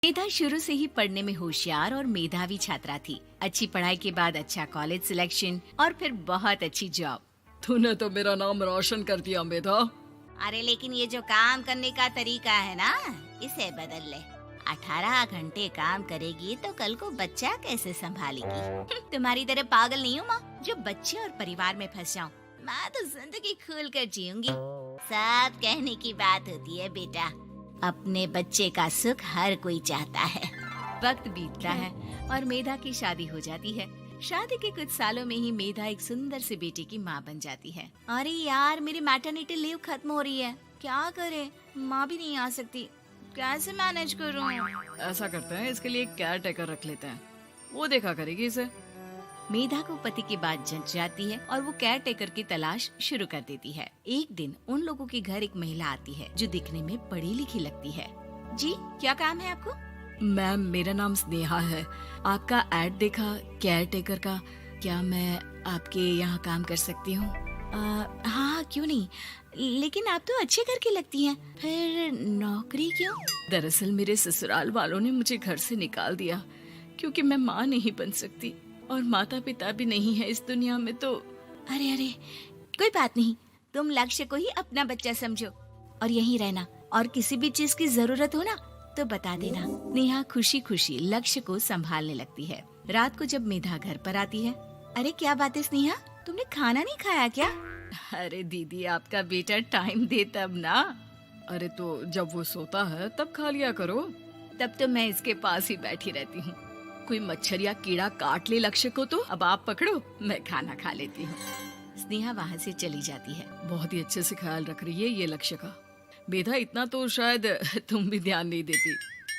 मेधा शुरू से ही पढ़ने में होशियार और मेधावी छात्रा थी। अच्छी पढ़ाई के बाद अच्छा कॉलेज सिलेक्शन और फिर बहुत अच्छी जॉब। तूने तो मेरा नाम रोशन कर दिया मेधा। अरे लेकिन ये जो काम करने का तरीका है ना, इसे बदल ले। 18 घंटे काम करेगी तो कल को बच्चा कैसे संभालेगी? तुम्हारी तरह पागल नहीं हूँ माँ, जो बच्चे और परिवार में फंस जाऊँ। मैं तो जिंदगी खुल कर जीऊंगी। सब कहने की बात होती है बेटा, अपने बच्चे का सुख हर कोई चाहता है। वक्त बीतता है और मेधा की शादी हो जाती है। शादी के कुछ सालों में ही मेधा एक सुंदर से बेटे की माँ बन जाती है। अरे यार, मेरी मैटरनिटी लीव खत्म हो रही है, क्या करे? माँ भी नहीं आ सकती, कैसे मैनेज करूँ? ऐसा करते हैं, इसके लिए एक केयर टेकर रख लेते हैं, वो देखा करेगी इसे। मेधा को पति की बात जंच जाती है और वो केयर टेकर की तलाश शुरू कर देती है। एक दिन उन लोगों के घर एक महिला आती है जो दिखने में पढ़ी लिखी लगती है। जी, क्या काम है आपको? मैम, मेरा नाम स्नेहा है। आपका एड देखा केयर टेकर का, क्या मैं आपके यहाँ काम कर सकती हूँ? हाँ, क्यों नहीं, लेकिन आप तो अच्छे घर की लगती हैं, फिर नौकरी क्यों? दरअसल मेरे ससुराल वालों ने मुझे घर से निकाल दिया क्योंकि मैं माँ नहीं बन सकती और माता पिता भी नहीं है इस दुनिया में। तो अरे, कोई बात नहीं, तुम लक्ष्य को ही अपना बच्चा समझो और यहीं रहना, और किसी भी चीज की जरूरत हो ना तो बता देना। नेहा खुशी खुशी लक्ष्य को संभालने लगती है। रात को जब मेधा घर पर आती है, अरे क्या बात है स्नेहा, तुमने खाना नहीं खाया क्या? अरे दीदी, आपका बेटा टाइम दे तब ना। अरे तो जब वो सोता है तब खा लिया करो। तब तो मैं इसके पास ही बैठी रहती हूँ। कोई मच्छर या कीड़ा काट ले लक्ष्य को तो अब आप पकड़ो, मैं खाना खा लेती हूँ। स्नेहा वहाँ से चली जाती है। बहुत ही अच्छे से ख्याल रख रही है ये लक्ष्य का। मेधा, इतना तो शायद तुम भी ध्यान नहीं देती।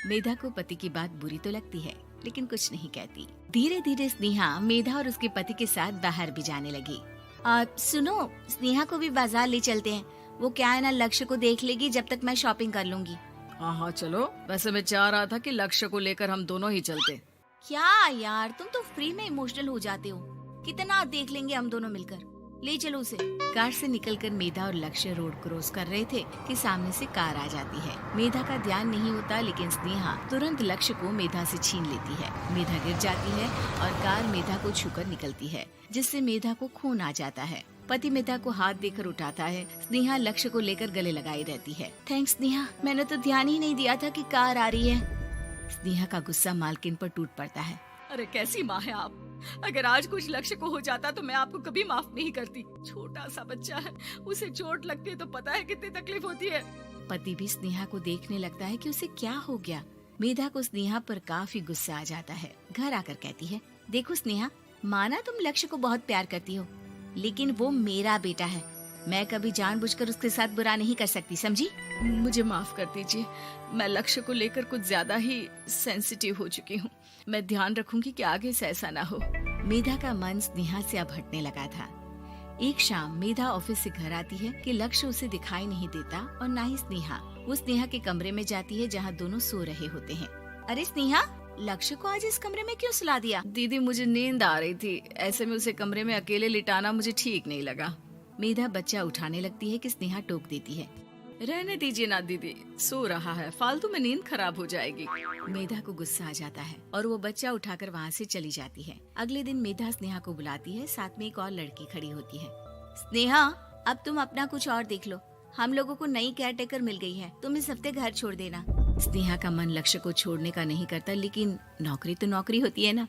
मेधा को पति की बात बुरी तो लगती है, लेकिन कुछ नहीं कहती। धीरे धीरे स्नेहा मेधा और उसके पति के साथ बाहर भी जाने लगी। सुनो, स्नेहा को भी बाजार ले चलते हैं, वो क्या है ना, लक्ष्य को देख लेगी जब तक मैं शॉपिंग कर लूंगी। हाँ चलो, वैसे मैं चाह रहा था कि लक्ष्य को लेकर हम दोनों ही चलते। क्या यार, तुम तो फ्री में इमोशनल हो जाते हो। कितना देख लेंगे हम दोनों मिलकर, ले चलो उसे। कार से निकलकर मेधा और लक्ष्य रोड क्रॉस कर रहे थे कि सामने से कार आ जाती है। मेधा का ध्यान नहीं होता, लेकिन स्नेहा तुरंत लक्ष्य को मेधा से छीन लेती है। मेधा गिर जाती है और कार मेधा को छूकर निकलती है, जिससे मेधा को खून आ जाता है। पति मेधा को हाथ देकर उठाता है। स्नेहा लक्ष्य को लेकर गले लगाई रहती है। थैंक्स स्नेहा, मैंने तो ध्यान ही नहीं दिया था कि कार आ रही है। स्नेहा का गुस्सा मालकिन पर टूट पड़ता है। अरे कैसी माँ है आप, अगर आज कुछ लक्ष्य को हो जाता तो मैं आपको कभी माफ नहीं करती। छोटा सा बच्चा है, उसे चोट लगती है तो पता है कितनी तकलीफ होती है। पति भी स्नेहा को देखने लगता है कि उसे क्या हो गया। मेधा को स्नेहा पर काफी गुस्सा आ जाता है। घर आकर कहती है, देखो स्नेहा, माना तुम लक्ष्य को बहुत प्यार करती हो, लेकिन वो मेरा बेटा है, मैं कभी जानबूझकर उसके साथ बुरा नहीं कर सकती, समझी? मुझे माफ कर दीजिए, मैं लक्ष्य को लेकर कुछ ज्यादा ही सेंसिटिव हो चुकी हूँ। मैं ध्यान रखूंगी कि आगे से ऐसा ना हो। मेधा का मन स्नेहा से अब हटने लगा था। एक शाम मेधा ऑफिस से घर आती है कि लक्ष्य उसे दिखाई नहीं देता और ना ही स्नेहा। वो स्नेहा के कमरे में जाती है जहाँ दोनों सो रहे होते हैं। अरे स्नेहा, लक्ष्य को आज इस कमरे में क्यों सुला दिया? दीदी, मुझे नींद आ रही थी, ऐसे में उसे कमरे में अकेले लिटाना मुझे ठीक नहीं लगा। मेधा बच्चा उठाने लगती है कि स्नेहा टोक देती है। रहने दीजिए ना दीदी, सो रहा है, फालतू में नींद खराब हो जाएगी। मेधा को गुस्सा आ जाता है और वो बच्चा उठाकर वहाँ से चली जाती है। अगले दिन मेधा स्नेहा को बुलाती है, साथ में एक और लड़की खड़ी होती है। स्नेहा, अब तुम अपना कुछ और देख लो, हम लोगों को नई केयर टेकर मिल गई है, तुम इस हफ्ते घर छोड़ देना। स्नेहा का मन लक्ष्य को छोड़ने का नहीं करता, लेकिन नौकरी तो नौकरी होती है ना।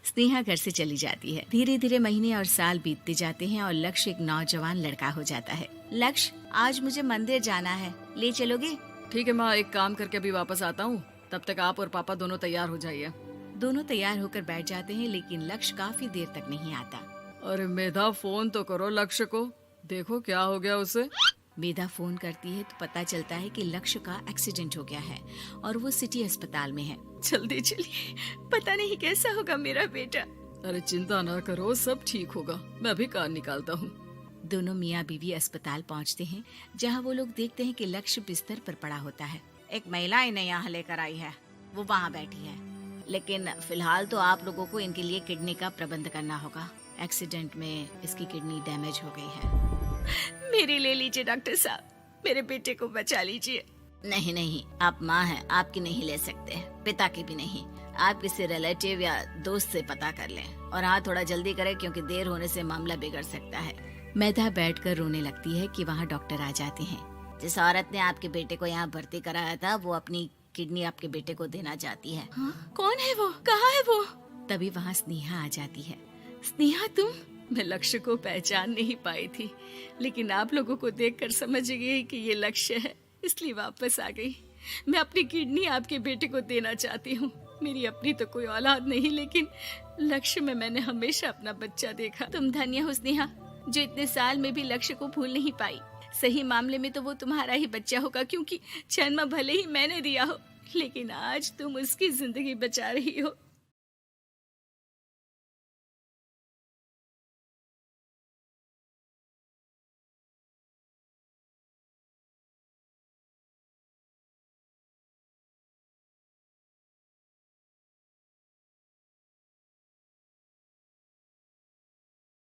स्नेहा घर से चली जाती है। धीरे धीरे महीने और साल बीतते जाते हैं और लक्ष्य एक नौजवान लड़का हो जाता है। लक्ष्य, आज मुझे मंदिर जाना है, ले चलोगे? ठीक है माँ, एक काम करके अभी वापस आता हूँ, तब तक आप और पापा दोनों तैयार हो जाइए। दोनों तैयार होकर बैठ जाते हैं, लेकिन लक्ष्य काफी देर तक नहीं आता। अरे मेधा, फोन तो करो लक्ष्य को, देखो क्या हो गया उसे। मेधा फोन करती है तो पता चलता है कि लक्ष्य का एक्सीडेंट हो गया है और वो सिटी अस्पताल में है। जल्दी चलिए, पता नहीं कैसा होगा मेरा बेटा। अरे चिंता ना करो, सब ठीक होगा, मैं अभी कार निकालता हूँ। दोनों मियाँ बीवी अस्पताल पहुँचते हैं, जहाँ वो लोग देखते हैं कि लक्ष्य बिस्तर पर पड़ा होता है। एक महिला इन्हें यहाँ लेकर आई है, वो वहाँ बैठी है, लेकिन फिलहाल तो आप लोगों को इनके लिए किडनी का प्रबंध करना होगा। एक्सीडेंट में इसकी किडनी डैमेज हो गई है। मेरी ले लीजिए डॉक्टर साहब, मेरे बेटे को बचा लीजिए। नहीं नहीं, आप माँ हैं, आपकी नहीं ले सकते, पिता की भी नहीं। आप किसी रिलेटिव या दोस्त से पता कर लें और हाँ थोड़ा जल्दी करें क्योंकि देर होने से मामला बिगड़ सकता है। मेधा बैठकर रोने लगती है कि वहाँ डॉक्टर आ जाते हैं। जिस औरत ने आपके बेटे को यहाँ भर्ती कराया था वो अपनी किडनी आपके बेटे को देना चाहती है। हाँ? कौन है वो? कहाँ है वो? तभी वहाँ स्नेहा आ जाती है। स्नेहा तुम? मैं लक्ष्य को पहचान नहीं पाई थी, लेकिन आप लोगों को देखकर समझ गई कि ये लक्ष्य है, इसलिए वापस आ गई। मैं अपनी किडनी आपके बेटे को देना चाहती हूँ। मेरी अपनी तो कोई औलाद नहीं, लेकिन लक्ष्य में मैंने हमेशा अपना बच्चा देखा। तुम धन्य हो स्नेहा, जो इतने साल में भी लक्ष्य को भूल नहीं पाई। सही मामले में तो वो तुम्हारा ही बच्चा होगा, क्योंकि जन्म भले ही मैंने दिया हो, लेकिन आज तुम उसकी जिंदगी बचा रही हो।